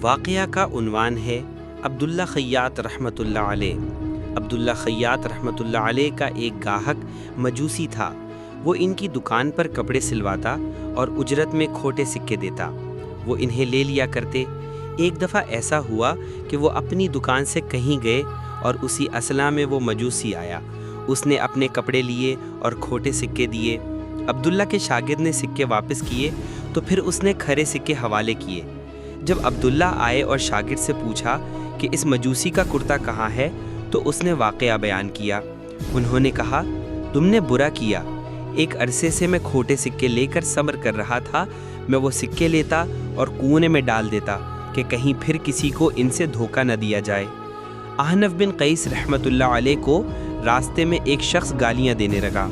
واقعہ کا عنوان ہے عبداللہ خیاط رحمۃ اللہ علیہ۔ عبداللہ خیاط رحمۃ اللہ علیہ کا ایک گاہک مجوسی تھا۔ وہ ان کی دکان پر کپڑے سلواتا اور اجرت میں کھوٹے سکے دیتا۔ وہ انہیں لے لیا کرتے۔ ایک دفعہ ایسا ہوا کہ وہ اپنی دکان سے کہیں گئے اور اسی اثناء میں وہ مجوسی آیا۔ اس نے اپنے کپڑے لیے اور کھوٹے سکے دیے۔ عبداللہ کے شاگرد نے سکے واپس کیے تو پھر اس نے کھرے سکے حوالے کیے۔ جب عبداللہ آئے اور شاگرد سے پوچھا کہ اس مجوسی کا کرتا کہاں ہے تو اس نے واقعہ بیان کیا۔ انہوں نے کہا، تم نے برا کیا۔ ایک عرصے سے میں کھوٹے سکے لے کر صبر کر رہا تھا۔ میں وہ سکے لیتا اور کونے میں ڈال دیتا کہ کہیں پھر کسی کو ان سے دھوکہ نہ دیا جائے۔ احنف بن قیس رحمۃ اللہ علیہ کو راستے میں ایک شخص گالیاں دینے لگا۔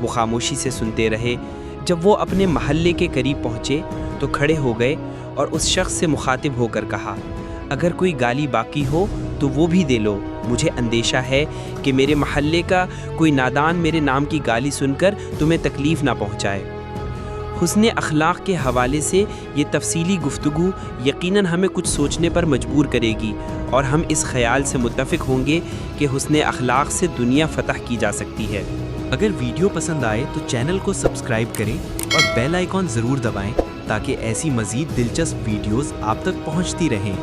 وہ خاموشی سے سنتے رہے۔ جب وہ اپنے محلے کے قریب پہنچے تو کھڑے ہو گئے اور اس شخص سے مخاطب ہو کر کہا، اگر کوئی گالی باقی ہو تو وہ بھی دے لو۔ مجھے اندیشہ ہے کہ میرے محلے کا کوئی نادان میرے نام کی گالی سن کر تمہیں تکلیف نہ پہنچائے۔ حسن اخلاق کے حوالے سے یہ تفصیلی گفتگو یقیناً ہمیں کچھ سوچنے پر مجبور کرے گی، اور ہم اس خیال سے متفق ہوں گے کہ حسن اخلاق سے دنیا فتح کی جا سکتی ہے۔ اگر ویڈیو پسند آئے تو چینل کو سبسکرائب کریں اور بیل آئیکن ضرور دبائیں تاکہ ایسی مزید دلچسپ ویڈیوز آپ تک پہنچتی رہیں۔